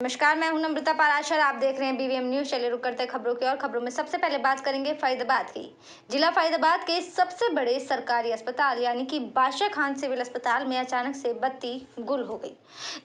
नमस्कार, मैं हूं नम्रता पाराशर। आप देख रहे हैं बीवीएम न्यूज। चलिए रुक करते खबरों की और खबरों में सबसे पहले बात करेंगे फरीदाबाद की। जिला फरीदाबाद के सबसे बड़े सरकारी अस्पताल यानी कि बादशाह खान सिविल अस्पताल में अचानक से बत्ती गुल हो गई,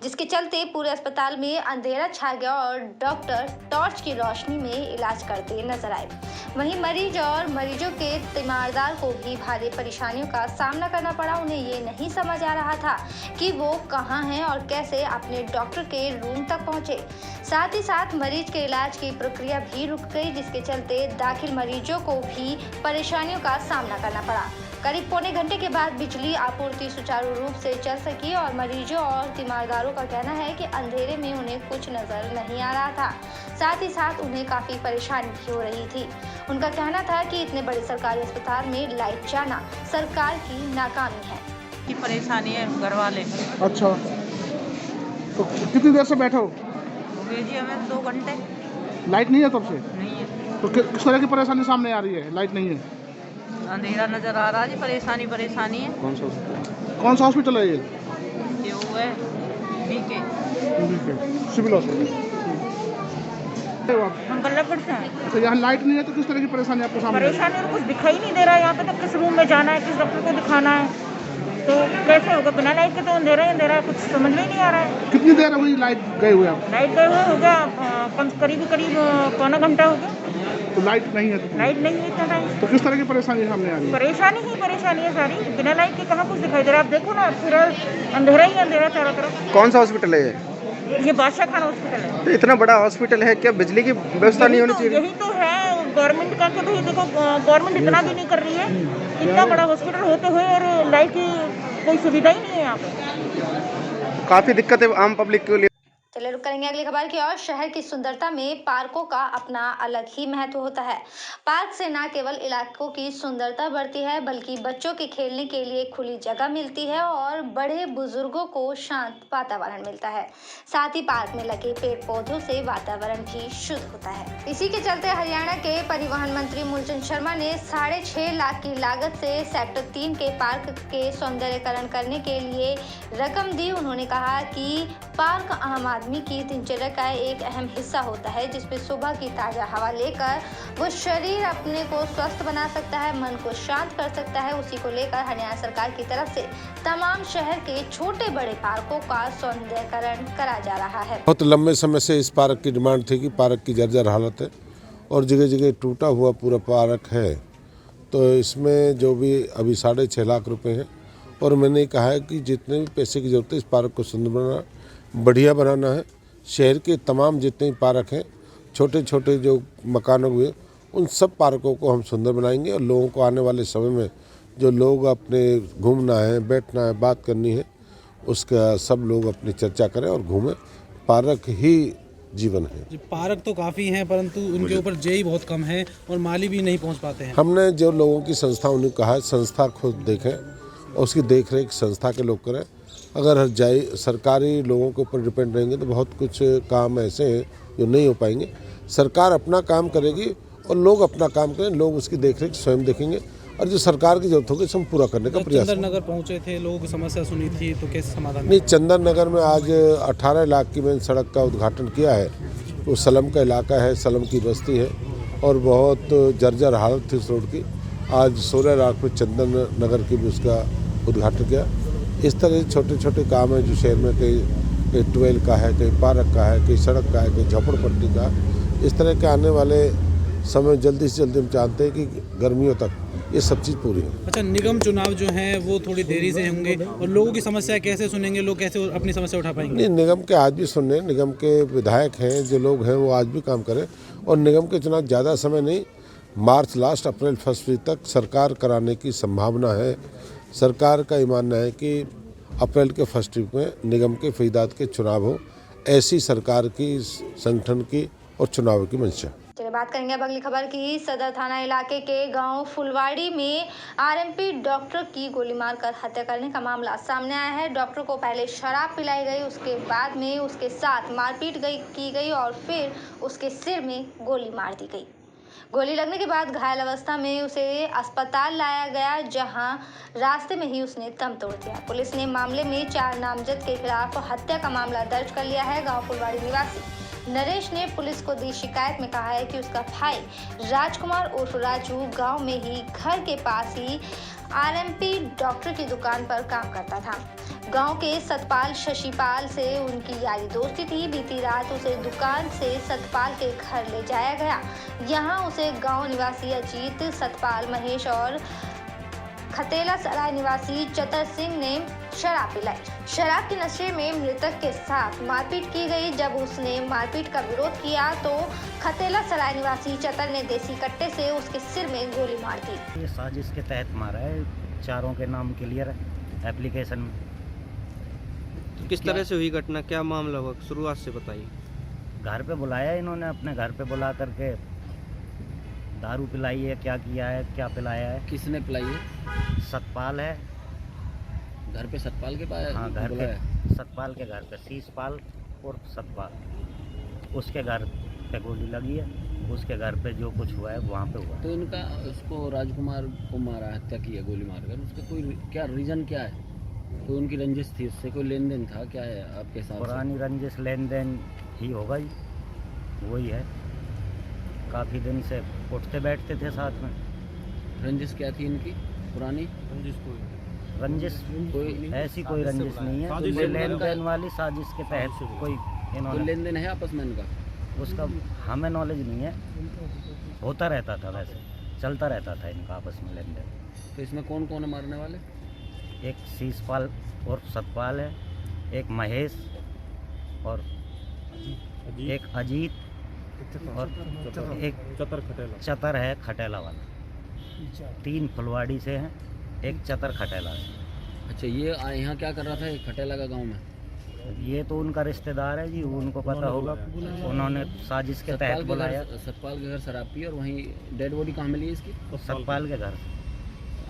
जिसके चलते पूरे अस्पताल में अंधेरा छा गया और डॉक्टर टॉर्च की रोशनी में इलाज करते नजर आए। वहीं मरीज और मरीजों के तीमारदार को भी भारी परेशानियों का सामना करना पड़ा। उन्हें ये नहीं समझ आ रहा था कि वो कहाँ हैं और कैसे अपने डॉक्टर के रूम तक पहुंचे। साथ ही साथ मरीज के इलाज की प्रक्रिया भी रुक गई, जिसके चलते दाखिल मरीजों को भी परेशानियों का सामना करना पड़ा। करीब पौने घंटे के बाद बिजली आपूर्ति सुचारू रूप से चल सकी और मरीजों और तीमारदारों का कहना है कि अंधेरे में उन्हें कुछ नजर नहीं आ रहा था। साथ ही साथ उन्हें काफी परेशानी भी हो रही थी। उनका कहना था कि इतने बड़े सरकारी अस्पताल में लाइट जाना सरकार की नाकामी है। की परेशानी है घर वाले। अच्छा, तो कितनी देर से बैठे हो? भेजिए हमें 2 घंटे। लाइट नहीं है तब से? नहीं है। तो किस तरह की परेशानी सामने आ रही है? लाइट नहीं है, अंधेरा नजर आ रहा है जी। परेशानी है। कौन सा हॉस्पिटल है ये? ये वो है बीके सिविल हॉस्पिटल। हम बल्लभगढ़ से हैं। तो यहाँ लाइट नहीं है तो किस तरह की परेशानी आपको सामने? परेशानी और कुछ दिखाई नहीं दे रहा है यहाँ पे। तो किस रूम में जाना है, किस डॉक्टर को दिखाना है, तो कैसे होगा? बिना लाइट के तो अंधेरा ही अंधेरा है, कुछ समझ में ही नहीं आ रहा है। कितनी देर हुई लाइट गए हुए आप? लाइट गए हुए हो गया करीब पौना घंटा हो गया। तो लाइट नहीं है तो लाइट नहीं है इतना टाइम। तो किस तरह की परेशानी सामने आ रही है? परेशानी है सारी। बिना लाइट के कहाँ कुछ दिखाई दे रहा है। आप देखो ना, पूरा अंधेरा ही अंधेरा चारों तरफ। कौन सा हॉस्पिटल है ये बादशाह खान हॉस्पिटल है। तो इतना बड़ा हॉस्पिटल है, क्या बिजली की व्यवस्था नहीं होनी चाहिए? यही तो है गवर्नमेंट का। तो भाई देखो, गवर्नमेंट इतना भी नहीं कर रही है। इतना बड़ा हॉस्पिटल होते हुए और लाइट की कोई सुविधा ही नहीं है यहाँ पे। काफी दिक्कत है आम पब्लिक के लिए। चलिए रुक करेंगे अगली खबर की और। शहर की सुंदरता में पार्कों का अपना अलग ही महत्व होता है। पार्क से न केवल इलाकों की सुंदरता बढ़ती है, बल्कि बच्चों के खेलने के लिए खुली जगह मिलती है और बड़े बुजुर्गों को शांत वातावरण मिलता है। साथ ही पार्क में लगे पेड़ पौधों से वातावरण भी शुद्ध होता है। इसी के चलते हरियाणा के परिवहन मंत्री मूलचंद शर्मा ने 6.5 लाख की लागत से सेक्टर 3 के पार्क के सौंदर्यीकरण करने के लिए रकम दी। उन्होंने कहा कि पार्क आम आदमी की दिनचर्या का एक अहम हिस्सा होता है, जिसमें सुबह की ताजा हवा लेकर वो शरीर अपने को स्वस्थ बना सकता है, मन को शांत कर सकता है। उसी को लेकर हरियाणा सरकार की तरफ से तमाम शहर के छोटे बड़े पार्कों का सौंदर्यीकरण करा जा रहा है। बहुत लंबे समय से इस पार्क की डिमांड थी कि पार्क की जर्जर हालत है और जगह जगह टूटा हुआ पूरा पार्क है। तो इसमें जो भी अभी 6.5 लाख रुपए हैं और मैंने कहा है कि जितने भी पैसे की जरूरत है इस पार्क को सुंदर बनाना, बढ़िया बनाना है। शहर के तमाम जितने भी पार्क हैं, छोटे छोटे जो मकानों हुए, उन सब पार्कों को हम सुंदर बनाएंगे और लोगों को आने वाले समय में जो लोग अपने घूमना है, बैठना है, बात करनी है, उसका सब लोग अपनी चर्चा करें और घूमें। पार्क ही जीवन है। पार्क तो काफ़ी हैं, परंतु उनके ऊपर जेई बहुत कम है और माली भी नहीं पहुंच पाते हैं। हमने जो लोगों की संस्था उन्हें कहा है संस्था खुद देखें और उसकी देखरेख संस्था के लोग करें। अगर हर जाए सरकारी लोगों के ऊपर डिपेंड रहेंगे तो बहुत कुछ काम ऐसे हैं जो नहीं हो पाएंगे। सरकार अपना काम करेगी और लोग अपना काम करें, लोग उसकी देखरेख स्वयं देखेंगे और जो सरकार की जरूरत होगी हम पूरा करने का प्रयास। चंदन नगर पहुंचे थे, लोगों की समस्या सुनी थी, तो कैसे समाधान? नहीं, चंदन नगर में आज 18 लाख की मैंने सड़क का उद्घाटन किया है। वो सलम का इलाका है, सलम की बस्ती है और बहुत जर्जर हालत थी उस रोड की। आज 16 लाख में चंदन नगर की भी उसका उद्घाटन किया। इस तरह छोटे छोटे काम हैं जो शहर में कहीं ट्वेल का है, कहीं पार्क का है, कहीं सड़क का है, कहीं झोपड़पट्टी का। इस तरह के आने वाले समय जल्दी से जल्दी हम चाहते हैं कि गर्मियों तक ये सब चीज़ पूरी है। अच्छा, निगम चुनाव जो हैं वो थोड़ी देरी से होंगे और लोगों की समस्या कैसे सुनेंगे? लोग कैसे अपनी समस्या उठा पाएंगे? नहीं, निगम के आज भी सुनने, निगम के विधायक हैं जो लोग हैं वो आज भी काम करें और निगम के चुनाव ज़्यादा समय नहीं, मार्च लास्ट अप्रैल 1 वीक तक सरकार कराने की संभावना है। सरकार का ये मानना है कि अप्रैल के 1 वीक में निगम के फरीदाबाद के चुनाव हो, ऐसी सरकार की, संगठन की और चुनाव की मंशा। चलिए बात करेंगे अब अगली खबर की। सदर थाना इलाके के गांव फुलवाड़ी में आरएमपी डॉक्टर की गोली मारकर हत्या करने का मामला सामने आया है। डॉक्टर को पहले शराब पिलाई गई, उसके बाद में उसके साथ मारपीट की गई और फिर उसके सिर में गोली मार दी गई। गोली लगने के बाद घायल अवस्था में उसे अस्पताल लाया गया, जहां रास्ते में ही उसने दम तोड़ दिया। पुलिस ने मामले में 4 नामजद के खिलाफ हत्या का मामला दर्ज कर लिया है। गांव फुलवाड़ी निवासी नरेश ने पुलिस को दी शिकायत में कहा है कि उसका भाई राजकुमार उर्फ राजू गांव में ही घर के पास ही आरएमपी डॉक्टर की दुकान पर काम करता था। गांव के सतपाल शशिपाल से उनकी यारी दोस्ती थी। बीती रात उसे दुकान से सतपाल के घर ले जाया गया। यहां उसे गांव निवासी अजीत, सतपाल, महेश और खतेला सराय निवासी चतर सिंह ने शराब पिलाई। शराब के नशे में मृतक के साथ मारपीट की गई। जब उसने मारपीट का विरोध किया तो खतेला सराय निवासी चतर ने देसी कट्टे से उसके सिर में गोली मार दी। ये साजिश के तहत मारा है, चारों के नाम क्लियर है एप्लीकेशन में। तो किस तरह से हुई घटना, क्या मामला हुआ, शुरुआत से बताइए। घर पे बुलाया इन्होंने, अपने घर पे बुला करके दारू पिलाई है, क्या किया है, क्या पिलाया है। किसने पिलाई है? सतपाल है घर पे सतपाल के पास? हाँ, घर पे सतपाल के घर पे शीशपाल और सतपाल, उसके घर पे गोली लगी है। उसके घर पे जो कुछ हुआ है वहाँ पे हुआ। तो इनका उसको राजकुमार को मारा, हत्या की है गोली मारकर, उसका कोई क्या रीज़न क्या है? तो उनकी रंजिश थी, उससे कोई लेन देन था, क्या है आपके हिसाब से? पुरानी रंजिश लेन देन ही होगा जी, वही है। काफ़ी दिन से उठते बैठते थे साथ में। रंजिश क्या थी इनकी पुरानी? रंजिश कोई ऐसी कोई रंजिश नहीं है, तो लेन देन वाली साजिश के तहत कोई तो इन्होंने, लेन देन है आपस में इनका? उसका हमें नॉलेज नहीं है। होता रहता था, वैसे चलता रहता था इनका आपस में लेन देन। तो इसमें कौन कौन है मारने वाले? एक शीशपाल और सतपाल है, एक महेश और एक अजीत और एक चतर है खटेला वाला। 3 फुलवाड़ी से हैं, एक चतर खटेला से। अच्छा, ये यहाँ क्या कर रहा था, एक खटेला का गांव में? ये तो उनका रिश्तेदार है जी, उनको पता होगा। उन्होंने साजिश के तहत बुलाया। सतपाल के घर शराब पी और वहीं डेड बॉडी कहाँ मिली इसकी? सतपाल के घर।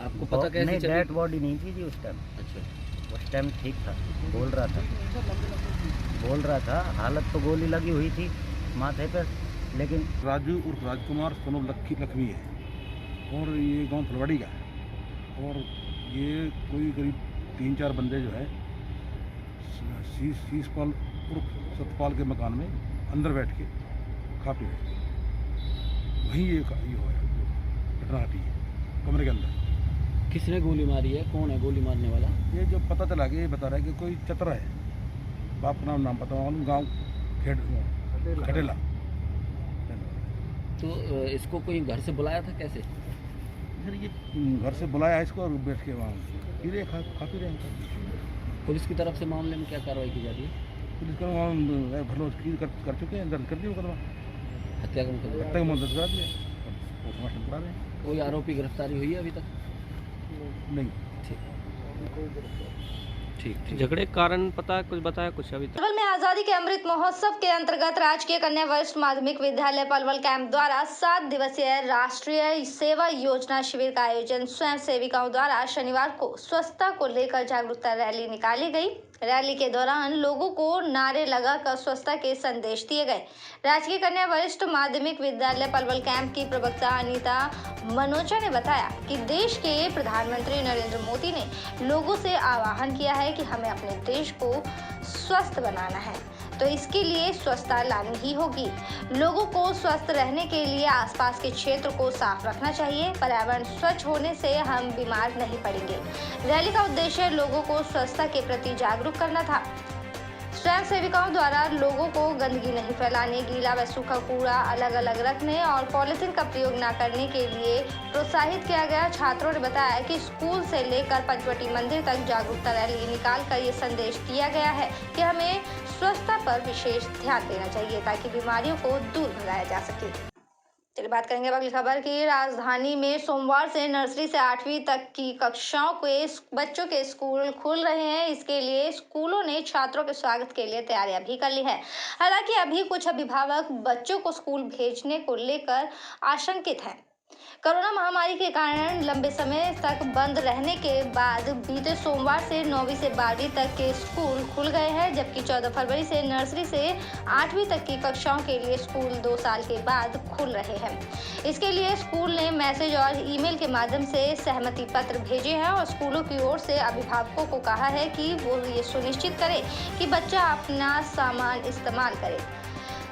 आपको पता कैसे नहीं, चली? डेड बॉडी नहीं थी जी उस टाइम। अच्छा, उस टाइम ठीक था, बोल रहा था। हालत तो गोली लगी हुई थी माथे पर, लेकिन राजू उर्फ राजकुमार सोनो लक्ष्मी है और ये गांव फुलवाड़ी का है। और ये कोई करीब 3-4 बंदे जो है शीशपाल उर्फ सतपाल के मकान में अंदर बैठ के खा पी रहे थे। वहीं ये हुआ है, घटना घटी है कमरे के अंदर। किसने गोली मारी है, कौन है गोली मारने वाला? ये जो पता चला कि ये बता रहा है कि कोई चतरा है, बाप का नाम पता मालूम, गाँव खटेला। तो इसको कोई घर से बुलाया था कैसे? फिर ये घर से बुलाया है इसको और बैठ के वहाँ पी रहे खा पी रहे हैं। पुलिस की तरफ से मामले में क्या कार्रवाई की जा रही है? पुलिस का वहाँ भरलोज कर चुके हैं, दर्ज कर दिया मुकदमा। हत्या का मुकदमा? हत्या का मुकदमा दर्ज करा दिया, पोस्टमार्टम करा रहे हैं। कोई आरोपी गिरफ्तारी हुई है अभी तक? नहीं। ठीक। झगड़े के कारण पता है, कुछ बताया कुछ अभी तक? पलवल में आजादी के अमृत महोत्सव के अंतर्गत राजकीय कन्या वरिष्ठ माध्यमिक विद्यालय पलवल कैंप द्वारा 7 दिवसीय राष्ट्रीय सेवा योजना शिविर का आयोजन स्वयं सेविकाओं द्वारा शनिवार को स्वच्छता को लेकर जागरूकता रैली निकाली गई। रैली के दौरान लोगों को नारे लगाकर स्वच्छता के संदेश दिए गए। राजकीय कन्या वरिष्ठ माध्यमिक विद्यालय पलवल कैंप की प्रवक्ता अनीता मनोजा ने बताया कि देश के प्रधानमंत्री नरेंद्र मोदी ने लोगों से आह्वान किया है कि हमें अपने देश को स्वस्थ बनाना है, तो इसके लिए स्वच्छता लानी ही होगी। लोगों को स्वस्थ रहने के लिए आसपास के क्षेत्र को साफ रखना चाहिए। पर्यावरण स्वच्छ होने से हम बीमार नहीं पड़ेंगे। रैली का उद्देश्य लोगों को स्वच्छता के प्रति जागरूक करना था। स्वयं सेविकाओं द्वारा लोगों को गंदगी नहीं फैलाने, गीला व सूखा कूड़ा अलग अलग रखने और पॉलिथीन का प्रयोग न करने के लिए प्रोत्साहित किया गया। छात्रों ने बताया कि स्कूल से लेकर पंचवटी मंदिर तक जागरूकता रैली निकालकर ये संदेश दिया गया है कि हमें स्वच्छता पर विशेष ध्यान देना चाहिए ताकि बीमारियों को दूर भगाया जा सके। चलिए बात करेंगे अगली खबर की। राजधानी में सोमवार से नर्सरी से 8वीं तक की कक्षाओं के बच्चों के स्कूल खुल रहे हैं। इसके लिए स्कूलों ने छात्रों के स्वागत के लिए तैयारियां भी कर ली है। हालांकि अभी कुछ अभिभावक बच्चों को स्कूल भेजने को लेकर आशंकित हैं। कोरोना महामारी के कारण लंबे समय तक बंद रहने के बाद बीते सोमवार से 9वीं से 12वीं तक के स्कूल खुल गए हैं, जबकि 14 फरवरी से नर्सरी से 8वीं तक की कक्षाओं के लिए स्कूल 2 साल के बाद खुल रहे हैं। इसके लिए स्कूल ने मैसेज और ईमेल के माध्यम से सहमति पत्र भेजे हैं और स्कूलों की ओर से अभिभावकों को कहा है कि वो ये सुनिश्चित करें कि बच्चा अपना सामान इस्तेमाल करे।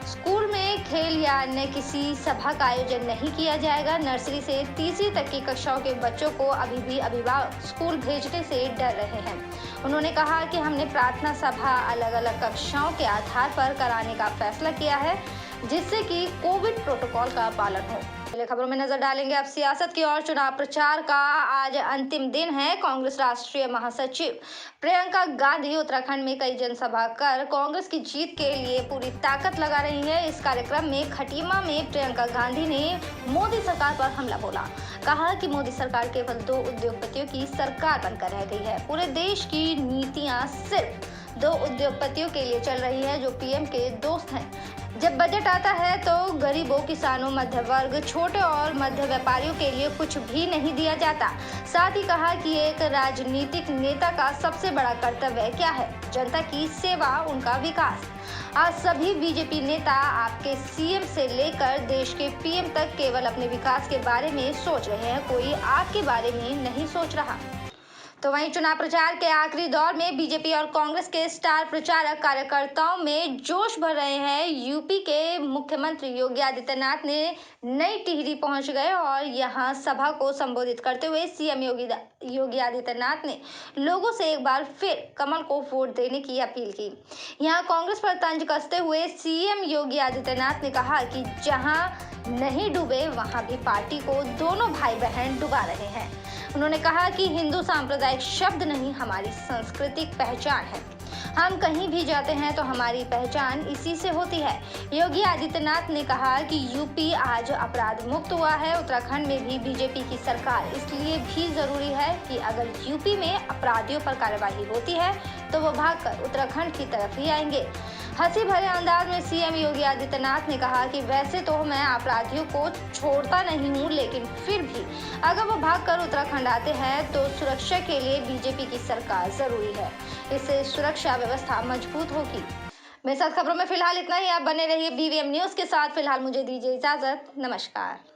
स्कूल में खेल या अन्य किसी सभा का आयोजन नहीं किया जाएगा। नर्सरी से तीसरी तक की कक्षाओं के बच्चों को अभी भी अभिभावक स्कूल भेजने से डर रहे हैं। उन्होंने कहा कि हमने प्रार्थना सभा अलग अलग कक्षाओं के आधार पर कराने का फैसला किया है, जिससे कि कोविड प्रोटोकॉल का पालन हो। पहले खबरों में नजर डालेंगे अब सियासत की ओर। चुनाव प्रचार का आज अंतिम दिन है। कांग्रेस राष्ट्रीय महासचिव प्रियंका गांधी उत्तराखंड में कई जनसभा कर कांग्रेस की जीत के लिए पूरी ताकत लगा रही है। इस कार्यक्रम में खटीमा में प्रियंका गांधी ने मोदी सरकार पर हमला बोला। कहा कि मोदी सरकार केवल 2 उद्योगपतियों की सरकार बनकर रह गई है। पूरे देश की नीतियां सिर्फ 2 उद्योगपतियों के लिए चल रही है, जो पीएम के दोस्त हैं। जब बजट आता है तो गरीबों, किसानों, मध्य वर्ग, छोटे और मध्य व्यापारियों के लिए कुछ भी नहीं दिया जाता। साथ ही कहा कि एक राजनीतिक नेता का सबसे बड़ा कर्तव्य क्या है? जनता की सेवा, उनका विकास। आज सभी बीजेपी नेता आपके सीएम से लेकर देश के पीएम तक केवल अपने विकास के बारे में सोच रहे हैं, कोई आपके बारे में नहीं सोच रहा। तो वहीं चुनाव प्रचार के आखिरी दौर में बीजेपी और कांग्रेस के स्टार प्रचारक कार्यकर्ताओं में जोश भर रहे हैं। यूपी के मुख्यमंत्री योगी आदित्यनाथ ने नई टिहरी पहुंच गए और यहां सभा को संबोधित करते हुए सीएम योगी आदित्यनाथ ने लोगों से एक बार फिर कमल को वोट देने की अपील की। यहां कांग्रेस पर तंज कसते हुए सीएम योगी आदित्यनाथ ने कहा कि जहां नहीं डूबे वहां भी पार्टी को दोनों भाई बहन डुबा रहे हैं। उन्होंने कहा कि हिंदू सांप्रदायिक शब्द नहीं, हमारी सांस्कृतिक पहचान है। हम कहीं भी जाते हैं तो हमारी पहचान इसी से होती है। योगी आदित्यनाथ ने कहा कि यूपी आज अपराध मुक्त हुआ है। उत्तराखंड में भी बीजेपी की सरकार इसलिए भी जरूरी है कि अगर यूपी में अपराधियों पर कार्रवाई होती है तो वो भागकर उत्तराखंड की तरफ ही आएंगे। हंसी भरे अंदाज में सीएम योगी आदित्यनाथ ने कहा कि वैसे तो मैं अपराधियों को छोड़ता नहीं हूं, लेकिन फिर भी अगर वो भागकर उत्तराखंड आते हैं तो सुरक्षा के लिए बीजेपी की सरकार जरूरी है। इससे सुरक्षा व्यवस्था मजबूत होगी। मेरे साथ खबरों में फिलहाल इतना ही। आप बने रहिए BVM न्यूज के साथ। फिलहाल मुझे दीजिए इजाजत। नमस्कार।